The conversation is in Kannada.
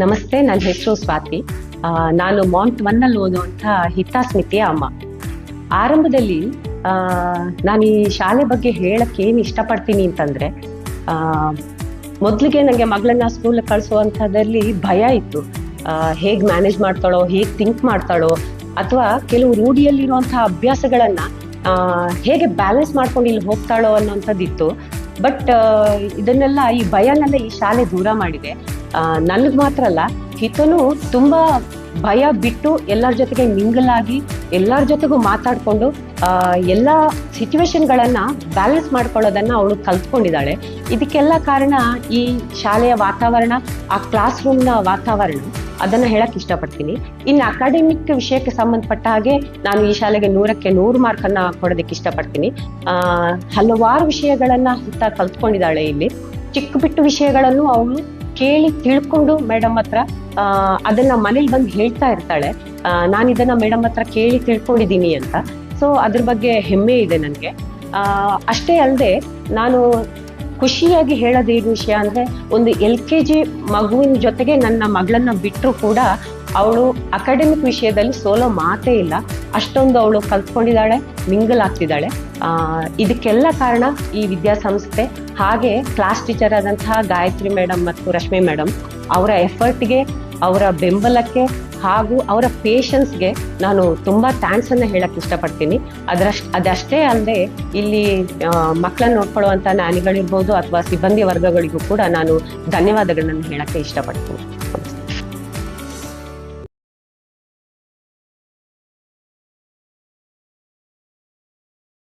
ನಮಸ್ತೆ, ನನ್ನ ಹೆಸರು ಸ್ವಾತಿ. ನಾನು ಮಾಂಟ್ ಒನ್ನಲ್ಲಿ ಓದುವಂಥ ಹಿತಾಸ್ಮಿತಿಯ ಅಮ್ಮ. ಆರಂಭದಲ್ಲಿ ನಾನು ಈ ಶಾಲೆ ಬಗ್ಗೆ ಹೇಳಕ್ಕೆ ಏನು ಇಷ್ಟಪಡ್ತೀನಿ ಅಂತಂದರೆ, ಮೊದಲಿಗೆ ನನಗೆ ಮಗಳನ್ನ ಸ್ಕೂಲಿಗೆ ಕಳಿಸುವಂಥದ್ದಲ್ಲಿ ಭಯ ಇತ್ತು. ಹೇಗೆ ಮ್ಯಾನೇಜ್ ಮಾಡ್ತಾಳೋ, ಹೇಗೆ ಥಿಂಕ್ ಮಾಡ್ತಾಳೋ, ಅಥವಾ ಕೆಲವು ರೂಢಿಯಲ್ಲಿರುವಂಥ ಅಭ್ಯಾಸಗಳನ್ನು ಹೇಗೆ ಬ್ಯಾಲೆನ್ಸ್ ಮಾಡ್ಕೊಂಡು ಇಲ್ಲಿ ಹೋಗ್ತಾಳೋ ಅನ್ನೋಂಥದ್ದಿತ್ತು. ಬಟ್ ಇದನ್ನೆಲ್ಲ, ಈ ಭಯನೆಲ್ಲ ಈ ಶಾಲೆ ದೂರ ಮಾಡಿದೆ. ನನಗೆ ಮಾತ್ರ ಅಲ್ಲ, ಹಿತನು ತುಂಬ ಭಯ ಬಿಟ್ಟು ಎಲ್ಲರ ಜೊತೆಗೆ ಮಿಂಗಲ್ ಆಗಿ ಎಲ್ಲರ ಜೊತೆಗೂ ಮಾತಾಡಿಕೊಂಡು ಎಲ್ಲ ಸಿಚುವೇಶನ್ಗಳನ್ನು ಬ್ಯಾಲೆನ್ಸ್ ಮಾಡ್ಕೊಳ್ಳೋದನ್ನು ಅವಳು ಕಲ್ತ್ಕೊಂಡಿದ್ದಾಳೆ. ಇದಕ್ಕೆಲ್ಲ ಕಾರಣ ಈ ಶಾಲೆಯ ವಾತಾವರಣ, ಆ ಕ್ಲಾಸ್ ರೂಮ್ನ ವಾತಾವರಣ. ಅದನ್ನು ಹೇಳಕ್ಕೆ ಇಷ್ಟಪಡ್ತೀನಿ. ಇನ್ನು ಅಕಾಡೆಮಿಕ್ ವಿಷಯಕ್ಕೆ ಸಂಬಂಧಪಟ್ಟ ಹಾಗೆ ನಾನು ಈ ಶಾಲೆಗೆ 100ಕ್ಕೆ 100 ಮಾರ್ಕನ್ನು ಕೊಡೋದಕ್ಕೆ ಇಷ್ಟಪಡ್ತೀನಿ. ಹಲವಾರು ವಿಷಯಗಳನ್ನು ಹಿತ ಕಲ್ತ್ಕೊಂಡಿದ್ದಾಳೆ. ಇಲ್ಲಿ ಚಿಕ್ಕ ಬಿಟ್ಟು ವಿಷಯಗಳನ್ನು ಅವಳು ಕೇಳಿ ತಿಳ್ಕೊಂಡು ಮೇಡಮ್ ಹತ್ರ ಅದನ್ನ ಮನೇಲಿ ಬಂದು ಹೇಳ್ತಾ ಇರ್ತಾಳೆ. ನಾನು ಇದನ್ನ ಮೇಡಮ್ ಹತ್ರ ಕೇಳಿ ತಿಳ್ಕೊಂಡಿದ್ದೀನಿ ಅಂತ. ಸೊ ಅದ್ರ ಬಗ್ಗೆ ಹೆಮ್ಮೆ ಇದೆ ನನಗೆ. ಅಷ್ಟೇ ಅಲ್ಲದೆ, ನಾನು ಖುಷಿಯಾಗಿ ಹೇಳೋದೇನು ವಿಷಯ ಅಂದರೆ, ಒಂದು LKG ಮಗುವಿನ ಜೊತೆಗೆ ನನ್ನ ಮಗಳನ್ನ ಬಿಟ್ಟರು ಕೂಡ ಅವಳು ಅಕಾಡೆಮಿಕ್ ವಿಷಯದಲ್ಲಿ ಸೋಲೋ ಮಾತೇ ಇಲ್ಲ. ಅಷ್ಟೊಂದು ಅವಳು ಕಲ್ತ್ಕೊಂಡಿದ್ದಾಳೆ, ಮಿಂಗಲ್ ಆಗ್ತಿದ್ದಾಳೆ. ಇದಕ್ಕೆಲ್ಲ ಕಾರಣ ಈ ವಿದ್ಯಾಸಂಸ್ಥೆ, ಹಾಗೆ ಕ್ಲಾಸ್ ಟೀಚರ್ ಆದಂತಹ ಗಾಯತ್ರಿ ಮೇಡಮ್ ಮತ್ತು ರಶ್ಮಿ ಮೇಡಮ್ ಅವರ ಎಫರ್ಟ್ಗೆ, ಅವರ ಬೆಂಬಲಕ್ಕೆ ಹಾಗೂ ಅವರ ಪೇಷನ್ಸ್ಗೆ ನಾನು ತುಂಬ ಥ್ಯಾಂಕ್ಸನ್ನು ಹೇಳಕ್ಕೆ ಇಷ್ಟಪಡ್ತೀನಿ. ಅದಷ್ಟೇ ಅಲ್ಲದೆ, ಇಲ್ಲಿ ಮಕ್ಕಳನ್ನು ನೋಡ್ಕೊಳ್ಳುವಂಥ ನ್ಯಾನಿಗಳಿರ್ಬೋದು ಅಥವಾ ಸಿಬ್ಬಂದಿ ವರ್ಗಗಳಿಗೂ ಕೂಡ ನಾನು ಧನ್ಯವಾದಗಳನ್ನು ಹೇಳಕ್ಕೆ ಇಷ್ಟಪಡ್ತೀನಿ.